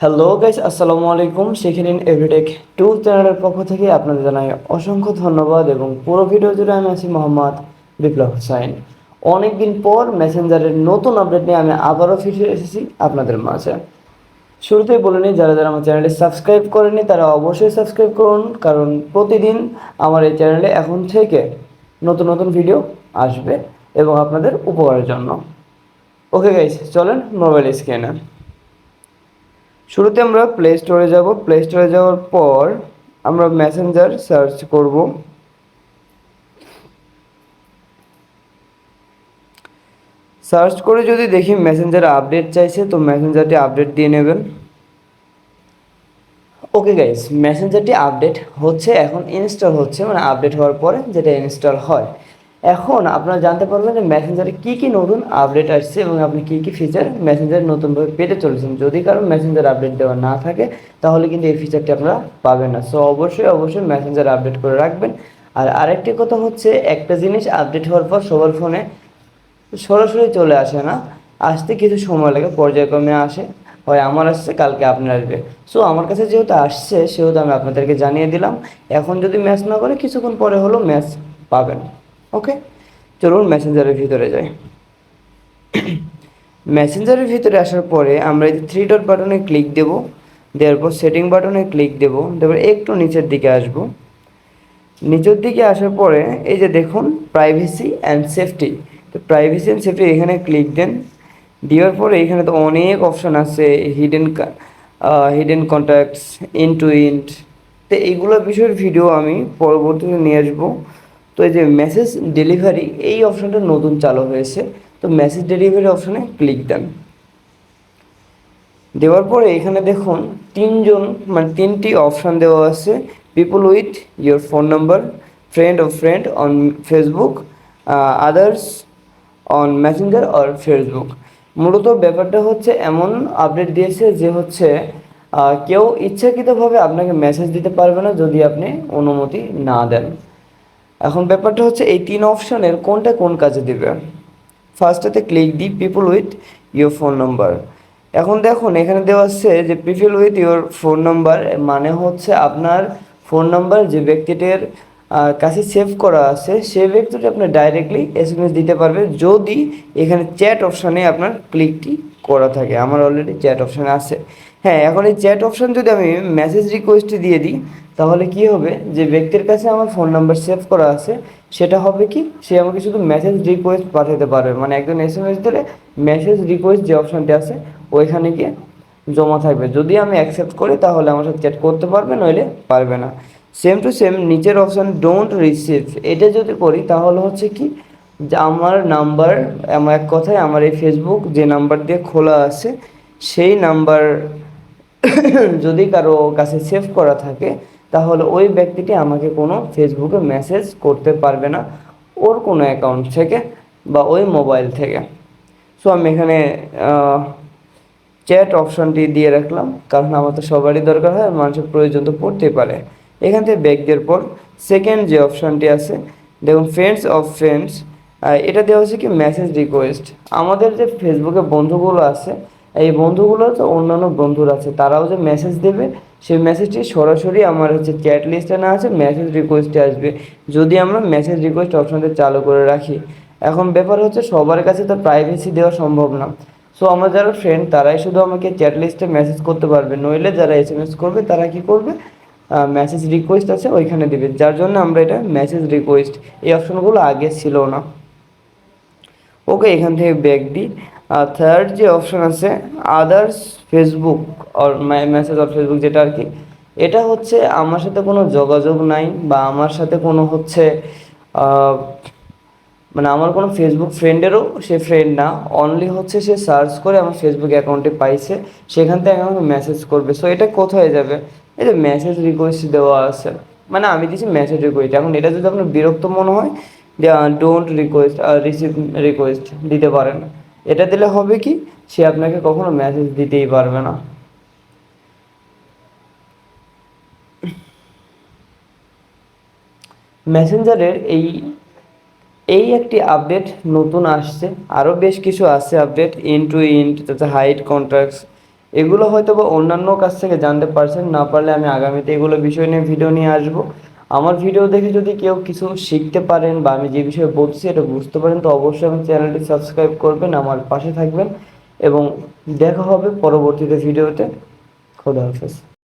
Hello guys, আসসালামু আলাইকুম। শিখিন এভরিটেক two চ্যানেলের পক্ষ থেকে আপনাদের জানাই অসংখ্য ধন্যবাদ এবং পুরো ভিডিও জুড়ে আমি আছি মোহাম্মদ বিপ্লব হোসাইন। অনেকদিন পর মেসেঞ্জারের নতুন আপডেট নিয়ে আমি আবারও ফিরে এসেছি আপনাদের মাঝে। শুরুতেই বলে নিই, যারা যারা আমার চ্যানেলটি সাবস্ক্রাইব করেনি তারা অবশ্যই সাবস্ক্রাইব করুন, কারণ প্রতিদিন আমার এই চ্যানেলে এখন থেকে নতুন নতুন ভিডিও আসবে এবং আপনাদের উপকারের জন্য। ওকে গাইস, চলেন মোবাইল স্ক্রিনে। শুরুতে আমরা প্লে স্টোরে যাব। প্লে স্টোরে যাওয়ার পর আমরা মেসেঞ্জার সার্চ করব। সার্চ করে যদি দেখি মেসেঞ্জার আপডেট চাইছে, তো মেসেঞ্জারটি আপডেট দিয়ে নেবেন। ওকে গাইস, মেসেঞ্জারটি আপডেট হচ্ছে, এখন ইনস্টল হচ্ছে, মানে আপডেট হওয়ার পরে যেটা ইনস্টল হয়। এখন আপনারা জানতে পারবেন যে মেসেঞ্জারে কী কী নতুন আপডেট আসছে এবং আপনি কী কী ফিচার মেসেঞ্জারে নতুনভাবে পেতে চলেছেন। যদি কারো মেসেঞ্জার আপডেট দেওয়া না থাকে তাহলে কিন্তু এই ফিচারটি আপনারা পাবেন না। সো অবশ্যই মেসেঞ্জার আপডেট করে রাখবেন। আর আরেকটি কথা হচ্ছে, একটা জিনিস আপডেট হওয়ার পর সবার ফোনে সরাসরি চলে আসে না, আসতে কিছু সময় লাগে, পর্যায়ক্রমে আসে। হয় আমার আসছে, কালকে আপনার আসবে। সো আমার কাছে যেহেতু আসছে সেহেতু আমি আপনাদেরকে জানিয়ে দিলাম। এখন যদি ম্যাচ না করে কিছুক্ষণ পরে হলো ম্যাচ পাবেন। ওকে, চলুন মেসেঞ্জারের ভিতরে যাই। মেসেঞ্জারের ভিতরে আসার পরে আমরা এই যে থ্রি ডট বাটনে ক্লিক দেব, দেওয়ার পর সেটিং বাটনে ক্লিক দেব, তারপর একটু নিচের দিকে আসব। নিচের দিকে আসার পরে এই যে দেখুন প্রাইভেসি অ্যান্ড সেফটি, তো প্রাইভেসি অ্যান্ড সেফটি এখানে ক্লিক দেন। দেওয়ার পরে এখানে তো অনেক অপশান আছে, হিডেন কন্ট্যাক্টস, ইন্ড টু ইন্ড। তো এইগুলো বিষয়ের ভিডিও আমি পরবর্তীতে নিয়ে আসবো। তো এই যে মেসেজ ডেলিভারি, এই অপশানটা নতুন চালু হয়েছে, তো মেসেজ ডেলিভারি অপশানে ক্লিক দেন। দেওয়ার পরে এখানে দেখুন তিনটি অপশান দেওয়া আছে: people with your phone number, friend on Facebook, others on Messenger or Facebook. মূলত ব্যাপারটা হচ্ছে এমন আপডেট দিয়েছে যে হচ্ছে কেউ ইচ্ছাকৃতভাবে আপনাকে মেসেজ দিতে পারবে না যদি আপনি অনুমতি না দেন। এখন ব্যাপারটা হচ্ছে এই তিন অপশানের কোনটা কোন কাজে দিবে। ফার্স্টেতে ক্লিক দিই people with your phone number. এখন দেখুন এখানে দেওয়া আছে যে people with your phone number, মানে হচ্ছে আপনার ফোন নাম্বার যে ব্যক্তিটির কাছে সেভ করা আছে সে ব্যক্তিটি আপনার ডাইরেক্টলি এসএমএস দিতে পারবে যদি এখানে চ্যাট অপশানে আপনার ক্লিকটি করা থাকে। আমার অলরেডি চ্যাট অপশানে আছে। হ্যাঁ, এখন এই চ্যাট অপশান যদি আমি মেসেজ রিকোয়েস্টে দিয়ে দিই তাহলে কি হবে, যে ব্যক্তির কাছে আমার ফোন নাম্বার সেভ করা আছে সেটা হবে কি, সে আমাকে শুধু মেসেজ রিকোয়েস্ট পাঠাতে পারবে, মানে একজন এসএমএস দিলে মেসেজ রিকোয়েস্ট যে অপশানটি আছে ওইখানে গিয়ে জমা থাকবে। যদি আমি অ্যাকসেপ্ট করি তাহলে আমার সাথে চ্যাট করতে পারবে, নইলে পারবে না। সেম টু সেম নিচের অপশান ডোন্ট রিসিভ, এটা যদি করি তাহলে হচ্ছে কি, যে আমার নাম্বার, আমার এক কথায় আমার এই ফেসবুক যে নাম্বার দিয়ে খোলা আছে সেই নাম্বার যদি কারো কাছে সেভ করা থাকে তাহলে ওই ব্যক্তিটি আমাকে কোনো ফেসবুকে মেসেজ করতে পারবে না ওর কোনো অ্যাকাউন্ট থেকে বা ওই মোবাইল থেকে। সো আমি এখানে চ্যাট অপশানটি দিয়ে রাখলাম, কারণ আমার তো সবারই দরকার হয়, মানুষের প্রয়োজন তো পড়তেই পারে। এখান থেকে ব্যাক দেওয়ার পর সেকেন্ড যে অপশানটি আছে দেখুন ফ্রেন্ডস অফ ফ্রেন্ডস, এটা দেওয়া হচ্ছে কি মেসেজ রিকোয়েস্ট। আমাদের যে ফেসবুকে বন্ধুগুলো আছে, এই বন্ধুগুলো তো অন্যান্য বন্ধুরা আছে, তারাও যে মেসেজ দেবে সেই মেসেজটি সরাসরি আমার হচ্ছে চ্যাট লিস্টে না আছে, মেসেজ রিকোয়েস্টে আসবে যদি আমরা মেসেজ রিকোয়েস্ট অপশানটি চালু করে রাখি। এখন ব্যাপার হচ্ছে সবার কাছে তো প্রাইভেসি দেওয়া সম্ভব না। সো আমার যারা ফ্রেন্ড তারাই শুধু আমাকে চ্যাট লিস্টে মেসেজ করতে পারবে, নইলে যারা এসএমএস করবে তারা কি করবে, মেসেজ রিকোয়েস্ট আছে ওইখানে দেবে, যার জন্য আমরা এটা মেসেজ রিকোয়েস্ট, এই অপশনগুলো আগে ছিল না। ওকে, এখান থেকে ব্যাক দিই। থার্ড যে অপশন আছে others Facebook or message or Facebook, যেটা আর কি, এটা হচ্ছে আমার সাথে কোনো যোগাযোগ নাই বা আমার সাথে কোনো হচ্ছে মানে আমার কোনো ফেসবুক ফ্রেন্ডেরও সে ফ্রেন্ড না, অনলি হচ্ছে সে সার্চ করে আমার ফেসবুক অ্যাকাউন্টে পাইছে, সেখান থেকে আমাকে মেসেজ করবে। সো এটা কোথায় যাবে, এই যে মেসেজ রিকোয়েস্ট দেওয়া আছে, মানে আমি দিচ্ছি মেসেজ রিকোয়েস্ট। এখন এটা যদি আপনার বিরক্ত মনে হয়, ডোন্ট রিকোয়েস্ট রিসিভ রিকোয়েস্ট দিতে পারেন। এটা দিলে হবে কি, সে আপনাকে কখনো মেসেজ দিতেই পারবে না। মেসেঞ্জারের এই একটি আপডেট নতুন আসছে, আরও বেশ কিছু আছে আপডেট, ইন টু ইন্ট, তাতে হাইড কন্ট্যাক্টস, এগুলো হয়তো বা অন্যান্য কাছ থেকে জানতে পারছেন, না পারলে আমি আগামীতে এগুলো বিষয় নিয়ে ভিডিও নিয়ে আসবো। আমার ভিডিও দেখে যদি কেউ কিছু শিখতে পারেন বা আমি যে বিষয়ে বলছি এটা বুঝতে পারেন, তো অবশ্যই আমার চ্যানেলটি সাবস্ক্রাইব করবেন, আমার পাশে থাকবেন এবং দেখা হবে পরবর্তীতে ভিডিওতে। খোদা হাফেজ।